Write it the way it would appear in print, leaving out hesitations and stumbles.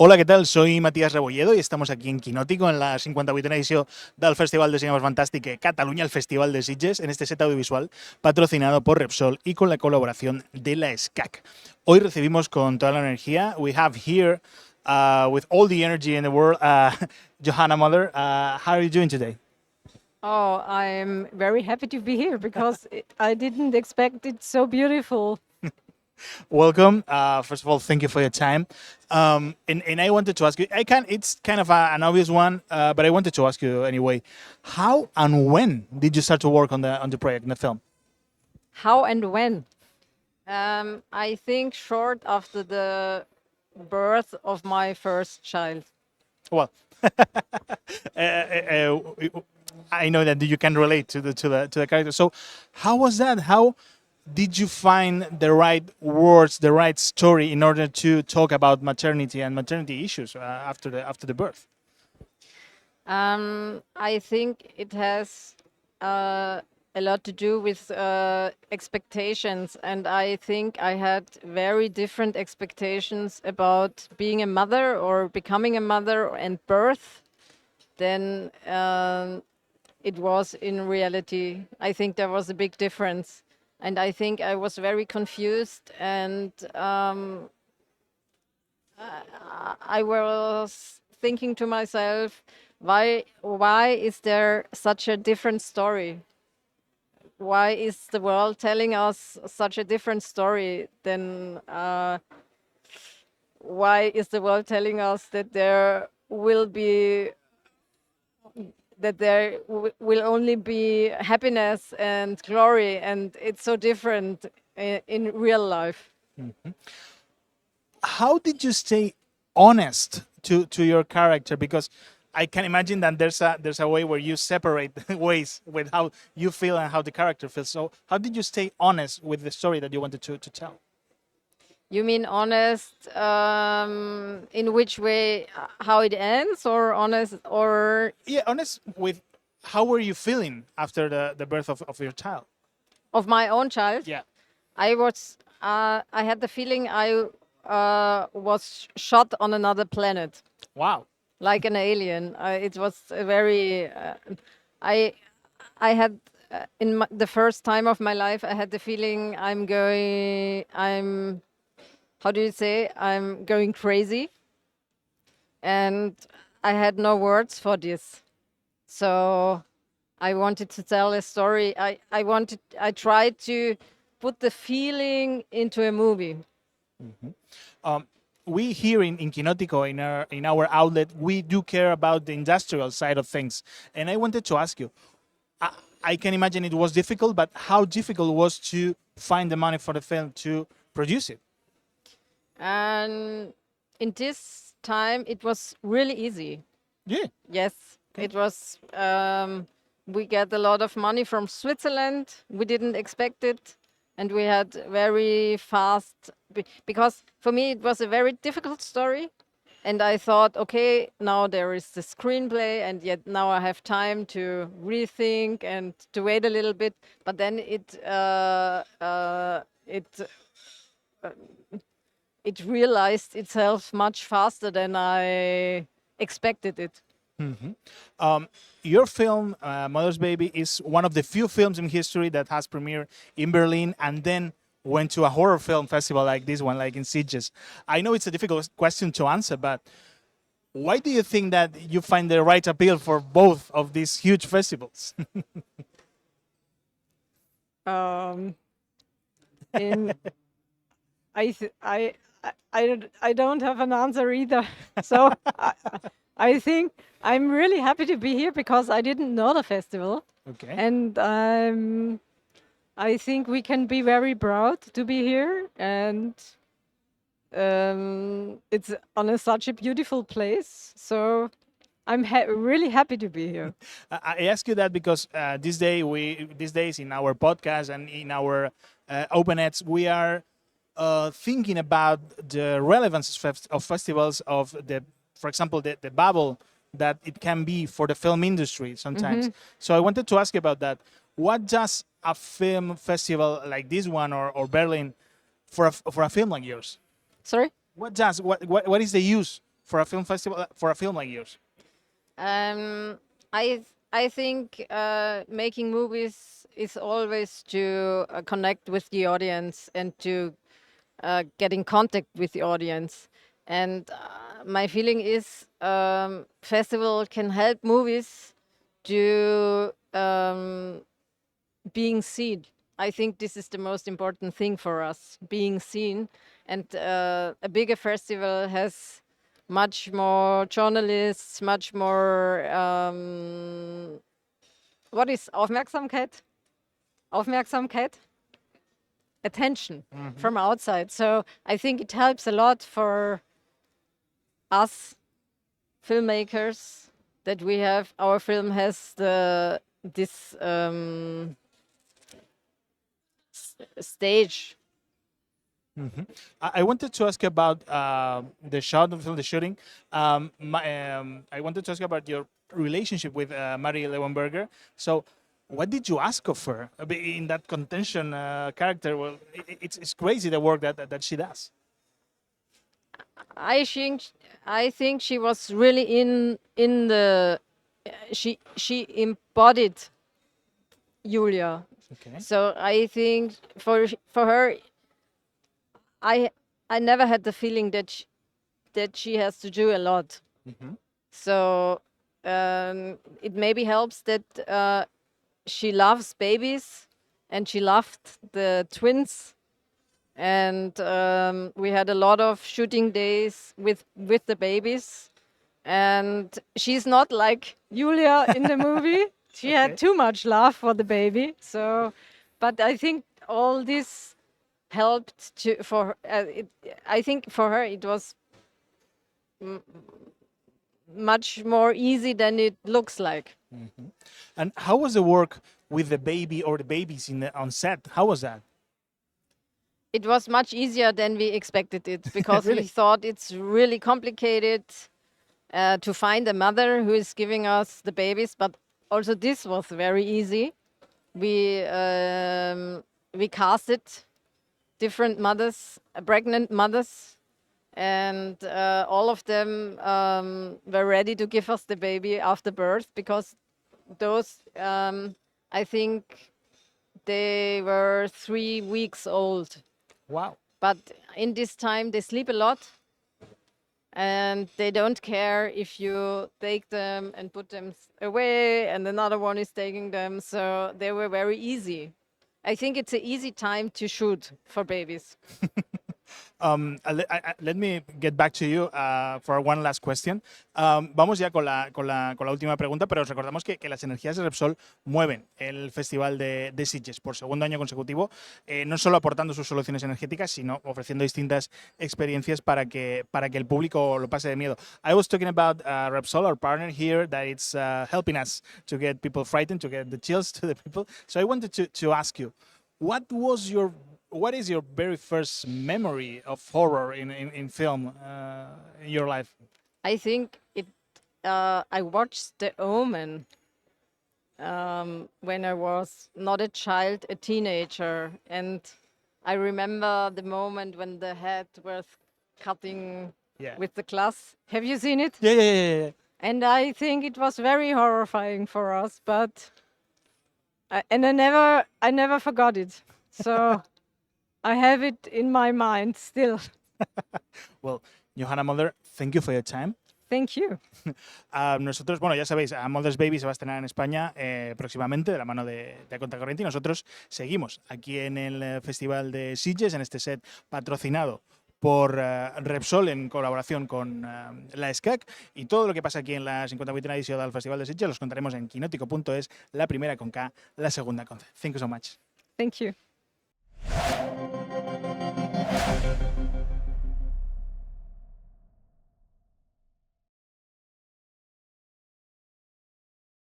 Hola, ¿qué tal? Soy Matías Rebolledo y estamos aquí en Kinótico, en la 58a edició del Festival de Cinema Fantàstic de Cataluña, el Festival de Sitges, en este set audiovisual patrocinado por Repsol y con la colaboración de la ESCAC. Hoy recibimos con toda la energía. We have here, with all the energy in the world, Johanna Moder. How are you doing today? Oh, I'm very happy to be here because I didn't expect it so beautiful. Welcome. First of all, thank you for your time. And I wanted to ask you, it's kind of an obvious one, but I wanted to ask you anyway, how and when did you start to work on the project, on the film? How and when? I think short after the birth of my first child. Well, I know that you can relate to the character. So, how was that? How did you find the right words, the right story in order to talk about maternity and maternity issues after the birth? I think it has a lot to do with expectations, and I think I had very different expectations about being a mother or becoming a mother and birth than it was in reality. I think there was a big difference, and I think I was very confused, and I was thinking to myself, why is there such a different story? Why is the world telling us such a different story than why is the world telling us that there will only be happiness and glory, and it's so different in real life. How did you stay honest to your character? Because I can imagine that there's a way where you separate ways with how you feel and how the character feels. So how did you stay honest with the story that you wanted to tell? You mean honest in which way, how it ends, or honest, or Yeah, honest with how were you feeling after the birth of your child? of my own child? Yeah. I had the feeling I was shot on another planet, Wow. like an alien. It was a very. I had the first time of my life. I had the feeling I'm going. I'm. How do you say? I'm going crazy, and I had no words for this. So I wanted to tell a story. I tried to put the feeling into a movie. We here in Kinótico, in our outlet, we do care about the industrial side of things. And I wanted to ask you, I can imagine it was difficult, but how difficult was to find the money for the film to produce it? And in this time, it was really easy. Yeah. Yes, it was. We get a lot of money from Switzerland. We didn't expect it. And we had very fast, because for me it was a very difficult story. And I thought, okay, now there is the screenplay, and yet now I have time to rethink and to wait a little bit. But then it realized itself much faster than I expected it. Your film, Mother's Baby, is one of the few films in history that has premiered in Berlin and then went to a horror film festival like this one, like in Sitges. I know it's a difficult question to answer, but why do you think that you find the right appeal for both of these huge festivals? In I don't have an answer either. So I think I'm really happy to be here because I didn't know the festival. Okay. And I think we can be very proud to be here. And it's on such a beautiful place. So I'm really happy to be here. I ask you that because these days in our podcast and in our open ads, we are thinking about the relevance of festivals, of for example, the bubble that it can be for the film industry sometimes. So I wanted to ask you about that. What does a film festival like this one or Berlin for a film like yours? Sorry? What is the use for a film festival, for a film like yours? I think making movies is always to connect with the audience and to get in contact with the audience. And my feeling is festival can help movies to being seen. I think this is the most important thing for us, being seen. And a bigger festival has much more journalists, much more. What is Aufmerksamkeit? Aufmerksamkeit? Attention from outside. So I think it helps a lot for us filmmakers that we have. Our film has this stage. I wanted to ask about the shot of the shooting. I wanted to ask about your relationship with Mary Lewenberger. So, what did you ask of her in that contention character? Well, it's crazy the work that she does. I think she was really in the she embodied Julia. Okay. So I think for her, I never had the feeling that she has to do a lot. So it maybe helps that she loves babies and she loved the twins. And we had a lot of shooting days with the babies. And she's not like Julia in the movie. She had too much love for the baby. So, but I think all this helped I think for her it was much more easy than it looks like. And how was the work with the baby or the babies on set? How was that? It was much easier than we expected it because Really? we thought it's really complicated to find a mother who is giving us the babies, but also this was very easy. We casted different mothers, pregnant mothers, and all of them were ready to give us the baby after birth because those, I think, they were 3 weeks old. Wow. But in this time, they sleep a lot and they don't care if you take them and put them away and another one is taking them. So they were very easy. I think it's an easy time to shoot for babies. Let me get back to you for one last question. Vamos ya con la última pregunta, pero os recordamos que las energías de Repsol mueven el Festival de Sitges por segundo año consecutivo, no solo aportando sus soluciones energéticas, sino ofreciendo distintas experiencias para que el público lo pase de miedo. I was talking about Repsol, our partner here, that it's helping us to get people frightened, to get the chills to the people. So I wanted to ask you, what is your very first memory of horror in film in your life? I think I watched The Omen when I was not a child, a teenager. And I remember the moment when the head was cutting with the glass. Have you seen it? Yeah. And I think it was very horrifying for us, but I never forgot it. So I have it in my mind still. Well, Johanna Moder, thank you for your time. Thank you. Nosotros, bueno, ya sabéis, Mother's Baby se va a estrenar en España próximamente de la mano de A Contracorriente y nosotros seguimos aquí en el Festival de Sitges, en este set patrocinado por Repsol en colaboración con la ESCAC, y todo lo que pasa aquí en la 58ª edición del Festival de Sitges los contaremos en kinótico.es, la primera con K, la segunda con C. Thank you so much. Thank you.